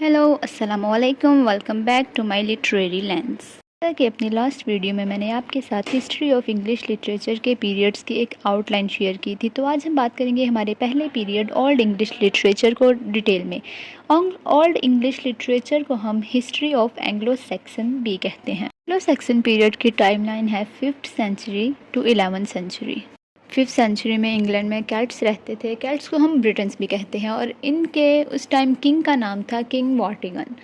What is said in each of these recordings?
Hello अस्सलाम वालेकुम, welcome back to my literary lens. जैसा कि अपनी लास्ट वीडियो में मैंने आपके साथ हिस्ट्री ऑफ इंग्लिश लिटरेचर के पीरियड्स की एक आउटलाइन शेयर की थी, तो आज हम बात करेंगे हमारे पहले पीरियड ओल्ड इंग्लिश लिटरेचर को डिटेल में। ओल्ड इंग्लिश लिटरेचर को हम हिस्ट्री ऑफ एंग्लो सैक्सन भी कहते हैं। एंग्लो सैक्सन पीरियड की टाइमलाइन है 5th century to 11th century. 5th century में इंग्लैंड में कैल्ट्स रहते थे। कैल्ट्स को हम ब्रिटन्स भी कहते हैं और इनके उस टाइम किंग का नाम था किंग वार्टिगन।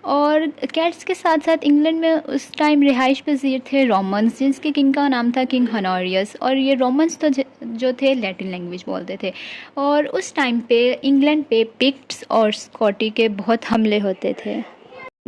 और कैल्ट्स के साथ साथ इंग्लैंड में उस टाइम रिहाइश पजीर थे रोमन्स, जिसके किंग का नाम था किंग हनोरियस। और ये रोमन्स तो जो थे लैटिन लैंग्वेज बोलते थे। और उस टाइम पे इंग्लैंड पे पिक्ट्स और स्कॉटी के बहुत हमले होते थे।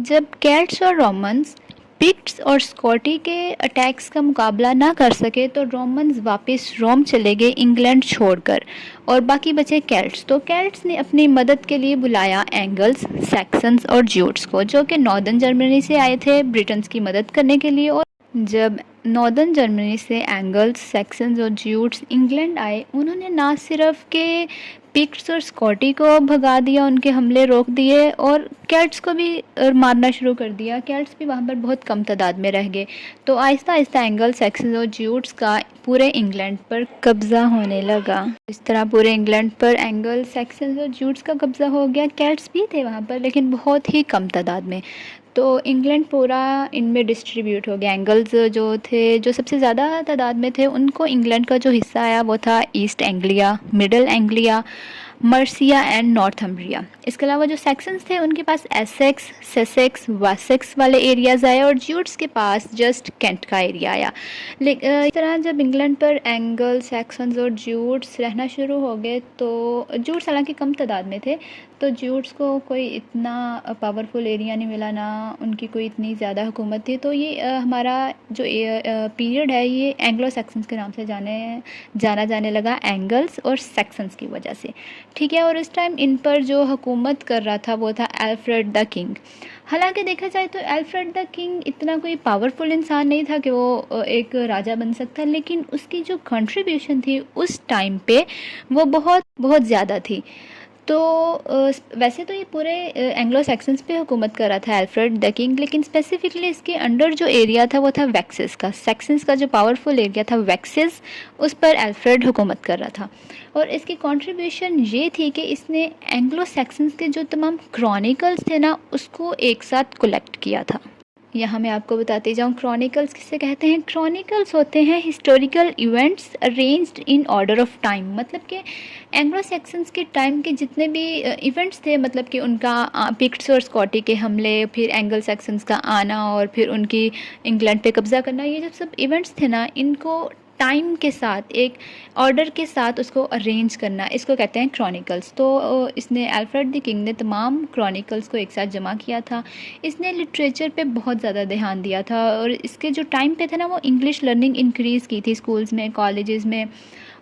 जब कैल्ट्स और रोमन्स पिक्ट्स और स्कॉटी के अटैक्स का मुकाबला ना कर सके तो रोमन्स वापस रोम चले गए इंग्लैंड छोड़कर, और बाकी बचे कैल्ट्स। तो कैल्ट्स ने अपनी मदद के लिए बुलाया एंगल्स, सैक्सन्स और ज्यूट्स को, जो कि नॉर्दर्न जर्मनी से आए थे ब्रिटन्स की मदद करने के लिए। और जब नॉर्दर्न जर्मनी से एंगल्स, सैक्सन्स और ज्यूट्स इंग्लैंड आए, उन्होंने ना सिर्फ के पिक्ट्स और स्कॉटी को भगा दिया, उनके हमले रोक दिए, और कैल्ट्स को भी मारना शुरू कर दिया। कैल्ट्स भी वहाँ पर बहुत कम तादाद में रह गए। तो आहिस्ता आहिस्ता एंगल, सैक्सन्स और ज्यूट्स का पूरे इंग्लैंड पर कब्ज़ा होने लगा। इस तरह पूरे इंग्लैंड पर एंगल, सैक्सन्स और ज्यूट्स का कब्ज़ा हो गया। कैल्ट्स भी थे वहाँ पर, लेकिन बहुत ही कम तादाद में। तो इंग्लैंड पूरा इनमें डिस्ट्रीब्यूट हो गया। एंगल्स जो थे, जो सबसे ज़्यादा तादाद में थे, उनको इंग्लैंड का जो हिस्सा आया वो था east Anglia, middle Anglia, Mercia and Northumbria. इसके अलावा जो सैक्सन्स थे उनके पास एसेक्स, सेसेक्स, वासेक्स वाले एरियाज़ आए, और ज्यूट्स के पास जस्ट कैंट का एरिया आया। इस तरह जब इंग्लैंड पर एंगल, सैक्सन्स और ज्यूट्स रहना शुरू हो गए, तो ज्यूट्स हालांकि कम तादाद में थे, तो ज्यूट्स को कोई इतना पावरफुल एरिया नहीं मिला, ना उनकी कोई इतनी ज़्यादा हुकूमत थी। तो ये हमारा जो पीरियड है ये एंग्लो सैक्सन्स के नाम से जाना जाने लगा, एंगल्स और सैक्सन्स की वजह से। ठीक है। और इस टाइम इन पर जो हुकूमत कर रहा था वो था एल्फ्रेड द किंग। हालांकि देखा जाए तो एल्फ्रेड द किंग इतना कोई पावरफुल इंसान नहीं था कि वो एक राजा बन सकता, लेकिन उसकी जो कंट्रीब्यूशन थी उस टाइम पे वो बहुत बहुत ज़्यादा थी। तो वैसे तो ये पूरे एंग्लो सैक्सन्स पे हुकूमत कर रहा था एल्फ्रेड द किंग, लेकिन स्पेसिफिकली इसके अंडर जो एरिया था वो था वैक्सेस का। सैक्सन्स का जो पावरफुल एरिया था वैक्सेस, उस पर एल्फ्रेड हुकूमत कर रहा था। और इसकी कंट्रीब्यूशन ये थी कि इसने एंग्लो सैक्सन्स के जो तमाम क्रॉनिकल्स थे ना, उसको एक साथ कलेक्ट किया था। यहाँ मैं आपको बताती जाऊँ क्रॉनिकल्स किसे कहते हैं। क्रॉनिकल्स होते हैं historical events arranged in order of time. मतलब कि एंग्लो सैक्सन्स के टाइम के जितने भी इवेंट्स थे, मतलब कि उनका पिक्ट्स और स्कॉटी के हमले, फिर एंगल सैक्सन्स का आना, और फिर उनकी इंग्लैंड पे कब्ज़ा करना, ये जो सब इवेंट्स थे ना, इनको टाइम के साथ एक ऑर्डर के साथ उसको अरेंज करना, इसको कहते हैं क्रॉनिकल्स। तो इसने एल्फ्रेड द किंग ने तमाम क्रॉनिकल्स को एक साथ जमा किया था। इसने लिटरेचर पे बहुत ज़्यादा ध्यान दिया था, और इसके जो टाइम पे था ना, वो इंग्लिश लर्निंग इंक्रीज़ की थी स्कूल्स में, कॉलेजेस में,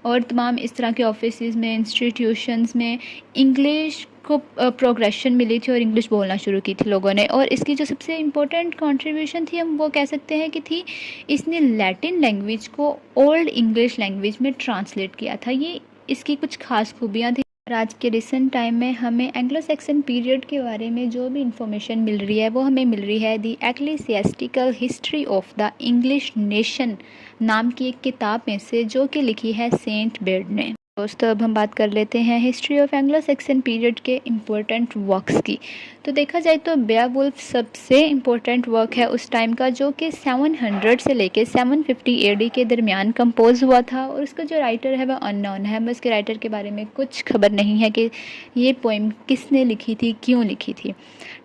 और तमाम इस तरह के ऑफिसेज में, इंस्टीट्यूशंस में इंग्लिश को प्रोग्रेशन मिली थी और इंग्लिश बोलना शुरू की थी लोगों ने। और इसकी जो सबसे इम्पोर्टेंट कंट्रीब्यूशन थी, हम वो कह सकते हैं कि थी, इसने लैटिन लैंग्वेज को ओल्ड इंग्लिश लैंग्वेज में ट्रांसलेट किया था। ये इसकी कुछ खास खूबियाँ थी। और आज के रिसेंट टाइम में हमें एंग्लो सैक्सन पीरियड के बारे में जो भी इंफॉर्मेशन मिल रही है वो हमें मिल रही है the ecclesiastical history of the English nation नाम की एक किताब में से, जो कि लिखी है सेंट बेर्ड ने। दोस्तों, अब हम बात कर लेते हैं history of Anglo Saxon period के इम्पोर्टेंट वर्क्स की। तो देखा जाए तो बेowulf सबसे इम्पोर्टेंट वर्क है उस टाइम का, जो कि 700 से लेके 750 AD के दरमियान कंपोज हुआ था। और उसका जो राइटर है वह अननोन है। हमें उसके राइटर के बारे में कुछ खबर नहीं है कि ये पोइम किसने लिखी थी, क्यों लिखी थी।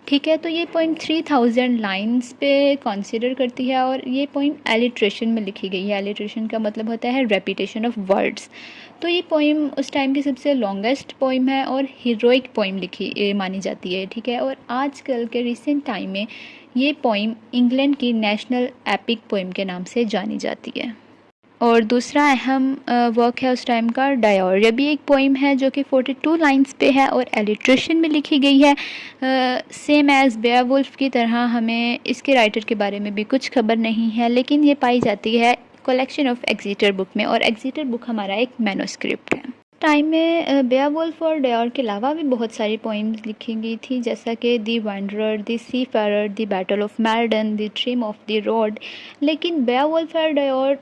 ठीक है। तो ये पोइम 3000 लाइन्स पे कंसिडर करती है, और ये पोइम एलिट्रेशन में लिखी गई है। एलिट्रेशन का मतलब होता है रेपिटेशन ऑफ वर्ड्स। तो ये पोइम उस टाइम की सबसे लॉन्गेस्ट पोइम है और हीरोइक पोइम लिखी मानी जाती है। ठीक है। और आजकल के रिसेंट टाइम में ये पोइम इंग्लैंड की नेशनल एपिक पोइम के नाम से जानी जाती है। और दूसरा अहम वर्क है उस टाइम का डायोर। ये भी एक पोइम है जो कि 42 लाइंस पे है और एलिट्रेशन में लिखी गई है। सेम एज़ बेowulf की तरह हमें इसके राइटर के बारे में भी कुछ खबर नहीं है, लेकिन ये पाई जाती है कलेक्शन ऑफ एक्सीटर बुक में, और एक्सीटर बुक हमारा एक मैनोस्क्रिप्ट है। टाइम में बेवुल्फ और डेयोर के अलावा भी बहुत सारी पोइम्स लिखी गई थी, जैसा कि the wanderer, the seafarer, the battle of Maldon, the dream of the rood. लेकिन बेवुल्फ और डेयोर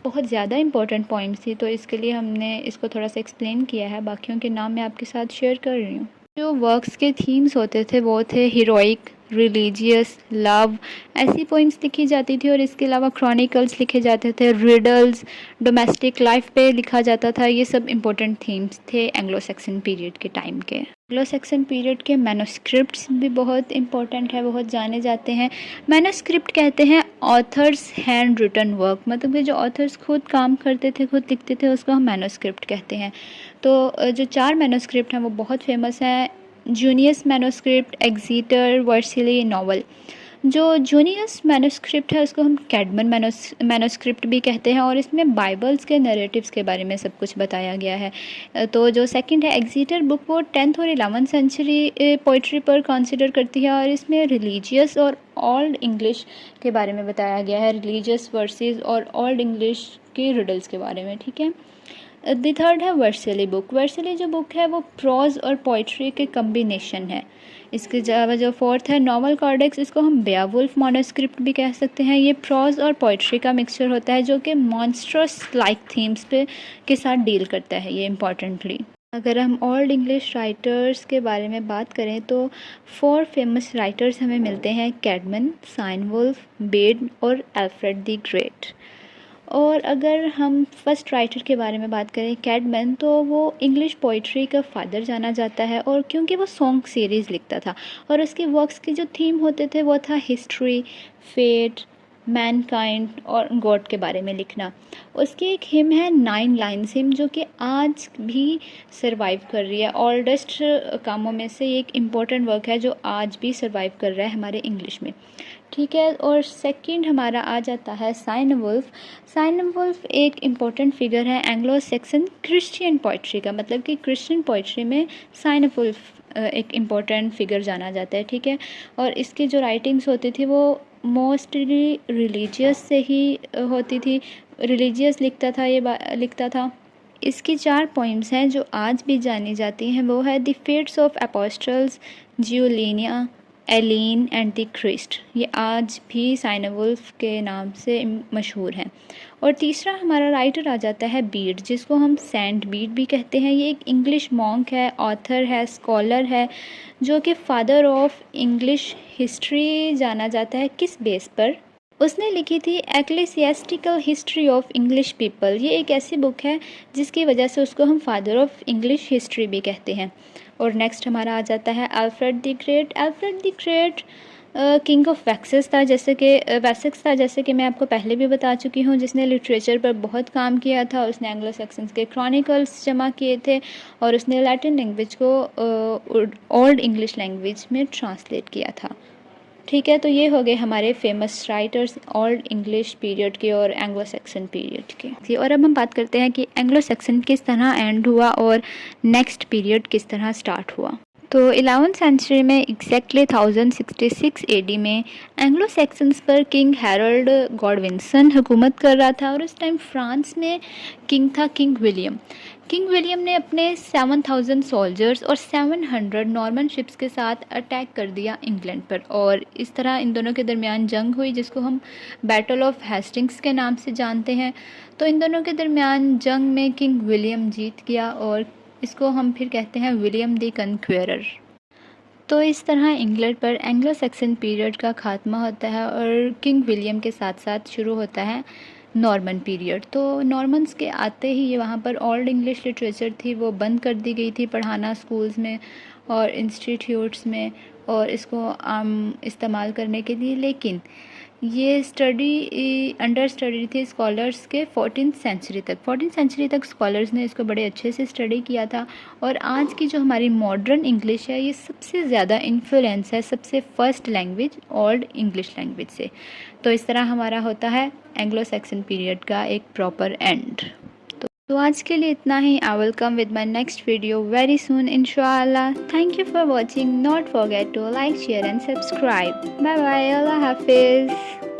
बहुत ज़्यादा इंपॉर्टेंट पोइम्स थी, तो इसके लिए हमने इसको थोड़ा सा एक्सप्लेन किया है। बाकियों के नाम मैं आपके साथ शेयर कर रही हूँ। जो वर्क्स के थीम्स होते थे वो थे हीरोइक, रिलीजियस, लव, ऐसी पोइम्स लिखी जाती थी। और इसके अलावा क्रॉनिकल्स लिखे जाते थे, रिडल्स, डोमेस्टिक लाइफ पे लिखा जाता था। ये सब इम्पोर्टेंट थीम्स थे एंग्लो सैक्सन पीरियड के टाइम के। एंग्लो सैक्सन पीरियड के मैनोस्क्रिप्ट्स भी बहुत इंपॉर्टेंट है, बहुत जाने जाते हैं। मैनोस्क्रिप्ट कहते हैं ऑथर्स हैंड रिटन वर्क, मतलब कि जो ऑथर्स खुद काम करते थे, खुद लिखते थे, उसको हम मैनोस्क्रिप्ट कहते हैं। तो जो 4 मैनोस्क्रिप्ट हैं वो बहुत फेमस हैं। Junius manuscript, Exeter, Vercelli, Nowell. जो जूनियस मैनोस्क्रिप्ट है उसको हम कैडमन मैनोस्क्रिप्ट भी कहते हैं, और इसमें बाइबल्स के नरेटिव्स के बारे में सब कुछ बताया गया है। तो जो सेकंड है एक्सीटर बुक, वो 10th और 11th सेंचुरी पोइट्री पर कंसिडर करती है, और इसमें रिलीजियस और ओल्ड इंग्लिश के बारे में बताया गया है, रिलीजियस वर्सेस और ओल्ड इंग्लिश के रिडल्स के बारे में, ठीक है। द थर्ड है वर्सिली बुक। वर्सिली जो बुक है वो प्रोज और पोइट्री के कम्बिनेशन है। इसके अलावा जो फोर्थ है नॉवल कॉर्डेक्स, इसको हम बेवुल्फ मैनोस्क्रिप्ट भी कह सकते हैं। ये प्रोज और पोइट्री का मिक्सचर होता है जो कि मॉन्स्ट्रस लाइक थीम्स पे के साथ डील करता है ये इम्पॉर्टेंटली। अगर हम ओल्ड इंग्लिश राइटर्स के बारे में बात करें तो 4 फेमस राइटर्स हमें मिलते हैं, कैडमन, साइनवुल्फ, बेड और अल्फ्रेड द ग्रेट। और अगर हम फर्स्ट राइटर के बारे में बात करें कैडमन, तो वो इंग्लिश पोइट्री का फादर जाना जाता है, और क्योंकि वो सॉन्ग सीरीज़ लिखता था और उसके वर्क्स के जो थीम होते थे वो था हिस्ट्री, फेट, मैनकाइंड और गॉड के बारे में लिखना। उसकी एक हिम है 9 लाइन्स हिम, जो कि आज भी सरवाइव कर रही है। ओल्डेस्ट कामों में से एक इम्पॉर्टेंट वर्क है जो आज भी सरवाइव कर रहा है हमारे इंग्लिश में, ठीक है। और सेकंड हमारा आ जाता है साइनवुल्फ। साइनवुल्फ एक इम्पॉर्टेंट फिगर है एंग्लो सैक्सन क्रिश्चियन पोइट्री का, मतलब कि क्रिश्चियन पोइट्री में साइनवुल्फ एक इम्पॉर्टेंट फिगर जाना जाता है, ठीक है। और इसकी जो राइटिंग्स होती थी वो मोस्टली रिलीजियस से ही होती थी, रिलीजियस लिखता था। इसकी 4 पोइम्स हैं जो आज भी जानी जाती हैं, वो है the fates of apostles, Juliana, Elene and the Christ. ये आज भी साइनवुल्फ के नाम से मशहूर हैं। और तीसरा हमारा राइटर आ जाता है बीड, जिसको हम सेंट बीड भी कहते हैं। ये एक इंग्लिश मॉन्क है, ऑथर है, स्कॉलर है, जो कि फादर ऑफ इंग्लिश हिस्ट्री जाना जाता है। किस बेस पर? उसने लिखी थी एक्लेसियास्टिकल हिस्ट्री ऑफ इंग्लिश पीपल। ये एक ऐसी बुक है जिसकी वजह से उसको हम फादर ऑफ इंग्लिश हिस्ट्री भी कहते हैं। और नेक्स्ट हमारा आ जाता है Alfred the Great. Alfred the Great king of Wessex था, जैसे कि मैं आपको पहले भी बता चुकी हूँ, जिसने लिटरेचर पर बहुत काम किया था। उसने एंग्लो सैक्सन्स के क्रॉनिकल्स जमा किए थे, और उसने लैटिन लैंग्वेज को ओल्ड इंग्लिश लैंग्वेज में ट्रांसलेट किया था, ठीक है। तो ये हो गए हमारे famous writers old English period के और एंग्लो सैक्सन पीरियड के। और अब हम बात करते हैं कि एंग्लो सैक्सन किस तरह एंड हुआ और नेक्स्ट पीरियड किस तरह स्टार्ट हुआ। तो 11th सेंचुरी में एग्जैक्टली 1066 AD में एंग्लो सैक्सन्स पर किंग हैरोल्ड गॉडविंसन हुकूमत कर रहा था, और उस टाइम फ्रांस में किंग था किंग विलियम। किंग विलियम ने अपने 7000 सोल्जर्स और 700 नॉर्मन शिप्स के साथ अटैक कर दिया इंग्लैंड पर, और इस तरह इन दोनों के दरमियान जंग हुई, जिसको हम बैटल ऑफ हेस्टिंग्स के नाम से जानते हैं। तो इन दोनों के दरमियान जंग में किंग विलियम जीत गया, और इसको हम फिर कहते हैं विलियम द कन्क्वेरर। तो इस तरह इंग्लैंड पर एंग्लो सैक्सन पीरियड का खात्मा होता है, और किंग विलियम के साथ साथ शुरू होता है नॉर्मन पीरियड। तो नॉर्मन्स के आते ही ये वहाँ पर ओल्ड इंग्लिश लिटरेचर थी वो बंद कर दी गई थी पढ़ाना स्कूल्स में और इंस्टीट्यूट्स में, और इसको आम इस्तेमाल करने के लिए। लेकिन ये स्टडी अंडर स्टडी थी स्कॉलर्स के 14th सेंचुरी तक स्कॉलर्स ने इसको बड़े अच्छे से स्टडी किया था। और आज की जो हमारी मॉडर्न इंग्लिश है ये सबसे ज़्यादा इन्फ्लुएंस है सबसे first language old English language से। तो इस तरह हमारा होता है एंग्लो सैक्सन पीरियड का एक प्रॉपर एंड। तो आज के लिए इतना ही। I will come with my next video very soon इंशाल्लाह। Thank you for watching. Not forget to like, share and subscribe. Bye bye. अल्लाह हाफिज़।